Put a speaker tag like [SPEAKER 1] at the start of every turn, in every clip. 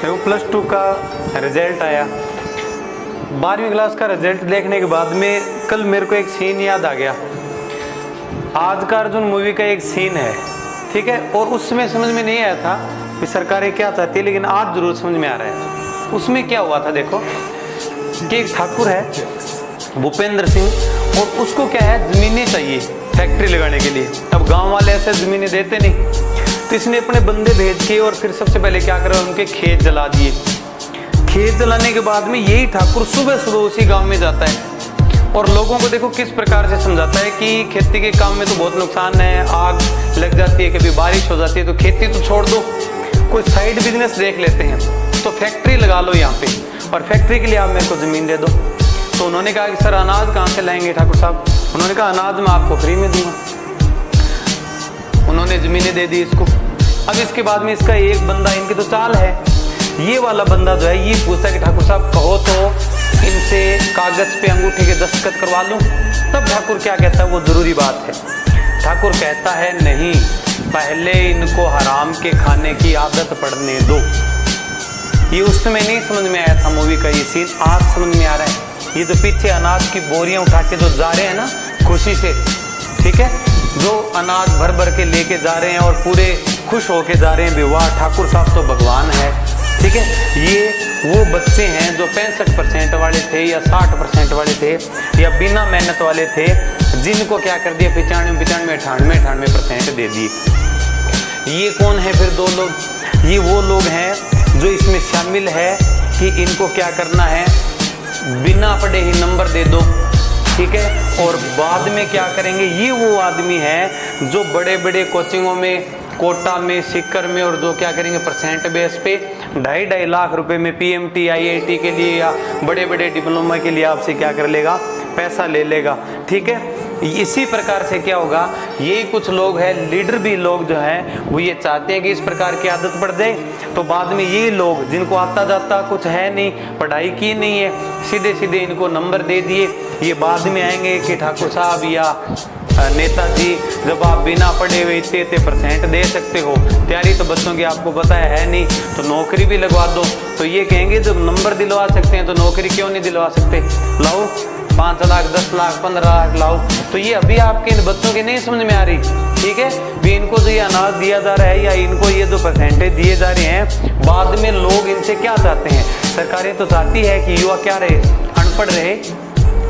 [SPEAKER 1] मेरे को +2 का रिजल्ट आया। 12वीं क्लास का रिजल्ट देखने के बाद में कल मेरे को एक सीन याद आ गया। आज का अर्जुन मूवी का एक सीन है, ठीक है, और उसमें समझ में नहीं आया था कि सरकारें क्या चाहती है, लेकिन आज जरूर समझ में आ रहा है। उसमें क्या हुआ था देखो कि एक ठाकुर है भूपेंद्र सिंह, और उसको क्या है, जमीनें चाहिए फैक्ट्री लगाने के लिए। अब गांव वाले ऐसे जमीनें देते नहीं, तो इसने अपने बंदे भेज के और फिर सबसे पहले क्या करा, उनके खेत जला दिए। खेत जलाने के बाद में यही ठाकुर सुबह सुबह उसी गांव में जाता है और लोगों को देखो किस प्रकार से समझाता है कि खेती के काम में तो बहुत नुकसान है, आग लग जाती है, कभी बारिश हो जाती है, तो खेती तो छोड़ दो, कोई साइड बिजनेस देख लेते हैं, तो फैक्ट्री लगा लो यहाँ पे, और फैक्ट्री के लिए आप मेरे को ज़मीन दे दो। तो उन्होंने कहा कि सर अनाज कहाँ से लाएंगे ठाकुर साहब? उन्होंने कहा अनाज मैं आपको फ्री में दूंगा। उन्होंने ज़मीनें दे दी इसको। अब इसके बाद में इसका एक बंदा, इनकी तो चाल है, ये वाला बंदा जो है ये पूछता है कि ठाकुर साहब कहो तो इनसे कागज पे अंगूठे के दस्तखत करवा लूं। तब ठाकुर क्या कहता है, वो जरूरी बात है। ठाकुर कहता है नहीं, पहले इनको हराम के खाने की आदत पड़ने दो। ये उस समय नहीं समझ में आया था मूवी का ये सीन, आज समझ में आ रहा है। ये जो पीछे अनाज की बोरियां उठा के जो जा रहे हैं ना खुशी से, ठीक है, जो अनाज भर भर के लेके जा रहे हैं और पूरे खुश होके जा रहे हैं, वाह ठाकुर साहब तो भगवान है, ठीक है। ये वो बच्चे हैं जो 65% वाले थे या 60% वाले थे या बिना मेहनत वाले थे, जिनको क्या कर दिया 95, 98% दे दिए। ये कौन है फिर दो लोग? ये वो लोग हैं जो इसमें शामिल है कि इनको क्या करना है, बिना पढ़े ही नंबर दे दो, ठीक है, और बाद में क्या करेंगे। ये वो आदमी है जो बड़े बड़े कोचिंगों में, कोटा में, सिक्कर में, और जो क्या करेंगे परसेंट बेस पे 2.5 लाख रुपए में PMT IIT के लिए या बड़े बड़े डिप्लोमा के लिए आपसे क्या कर लेगा, पैसा ले लेगा, ठीक है। इसी प्रकार से क्या होगा, यही कुछ लोग हैं, लीडर भी लोग जो हैं वो ये चाहते हैं कि इस प्रकार की आदत पड़ जाए, तो बाद में ये लोग जिनको आता जाता कुछ है नहीं, पढ़ाई की नहीं है, सीधे सीधे इनको नंबर दे दिए। ये बाद में आएंगे कि ठाकुर साहब या नेताजी, जब आप बिना पढ़े हुए इतने परसेंट दे सकते हो, तैयारी तो बच्चों की आपको पता है नहीं, तो नौकरी भी लगवा दो। तो ये कहेंगे जब नंबर दिलवा सकते हैं तो नौकरी क्यों नहीं दिलवा सकते, लाओ 5 लाख, 10 लाख, 15 लाख लाओ। तो ये अभी आपके इन बच्चों की नहीं समझ में आ रही, ठीक है। भी इनको जो ये अनाज दिया जा रहा है या इनको ये जो परसेंटेज दिए जा रहे हैं, बाद में लोग इनसे क्या चाहते हैं, सरकारें तो चाहती है कि युवा क्या रहे, अनपढ़ रहे,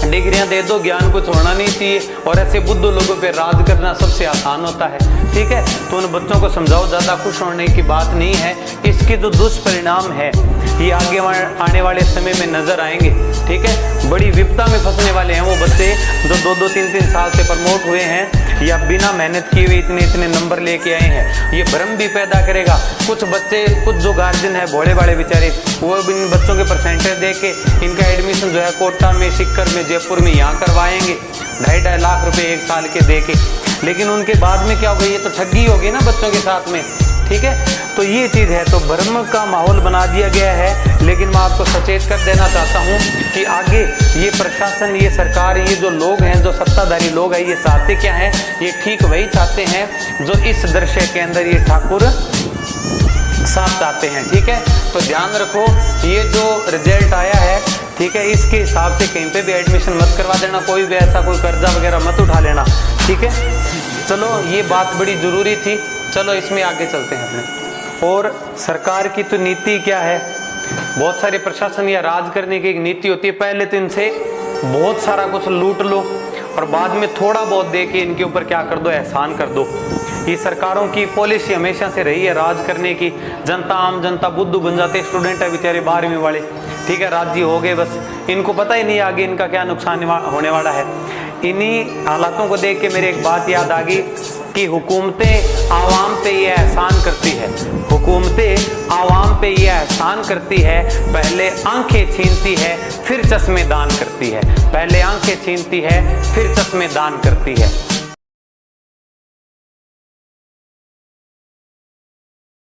[SPEAKER 1] डिग्रियां दे दो, ज्ञान कुछ होना नहीं चाहिए, और ऐसे बुद्धू लोगों पे राज करना सबसे आसान होता है, ठीक है। तो उन बच्चों को समझाओ, ज़्यादा खुश होने की बात नहीं है। इसके जो दुष्परिणाम है ये आगे आने वाले समय में नजर आएंगे, ठीक है। बड़ी विपदा में फंसने वाले हैं वो बच्चे जो 2-2, 3-3 साल से प्रमोट हुए हैं या बिना मेहनत किए हुए इतने नंबर लेके आए हैं। ये भ्रम भी पैदा करेगा। कुछ बच्चे, कुछ जो गार्जियन है भोले भाले बेचारे, वो इन बच्चों के परसेंटेज दे के इनका एडमिशन जो है कोटा में, सिक्कर में, जयपुर में यहाँ करवाएंगे 2.5 लाख रुपए एक साल के दे के। लेकिन उनके बाद में क्या होगा, ये तो ठगी होगी ना बच्चों के साथ में, ठीक है। तो ये चीज़ है, तो भ्रम का माहौल बना दिया गया है। लेकिन मैं आपको सचेत कर देना चाहता हूँ कि आगे ये प्रशासन, ये सरकार, ये जो लोग हैं, जो सत्ताधारी लोग हैं, ये चाहते क्या हैं, ये ठीक वही चाहते हैं जो इस दृश्य के अंदर ये ठाकुर साफ चाहते हैं, ठीक है। तो ध्यान रखो, ये जो रिजल्ट आया है, ठीक है, इसके हिसाब से कहीं पे भी एडमिशन मत करवा देना, कोई भी ऐसा कोई कर्जा वगैरह मत उठा लेना, ठीक है। चलो ये बात बड़ी ज़रूरी थी, चलो इसमें आगे चलते हैं अपने। और सरकार की तो नीति क्या है, बहुत सारे प्रशासन या राज करने की एक नीति होती है, पहले तो इनसे बहुत सारा कुछ लूट लो और बाद में थोड़ा बहुत दे के इनके ऊपर क्या कर दो, एहसान कर दो। ये सरकारों की पॉलिसी हमेशा से रही है राज करने की। जनता, आम जनता बुद्धू बन जाते, स्टूडेंट है बेचारे 12वीं वाले, ठीक है, राजी हो गए, बस इनको पता ही नहीं आगे इनका क्या नुकसान होने वाला है। इन्हीं हालातों को देख के मेरे एक बात याद आ गई कि हुकूमतें आवाम पे ये एहसान करती है, हुकूमतें आवाम पे ये एहसान करती है, पहले आंखें छीनती है फिर चश्मे दान करती है, पहले आंखें छीनती है फिर चश्मे दान करती है।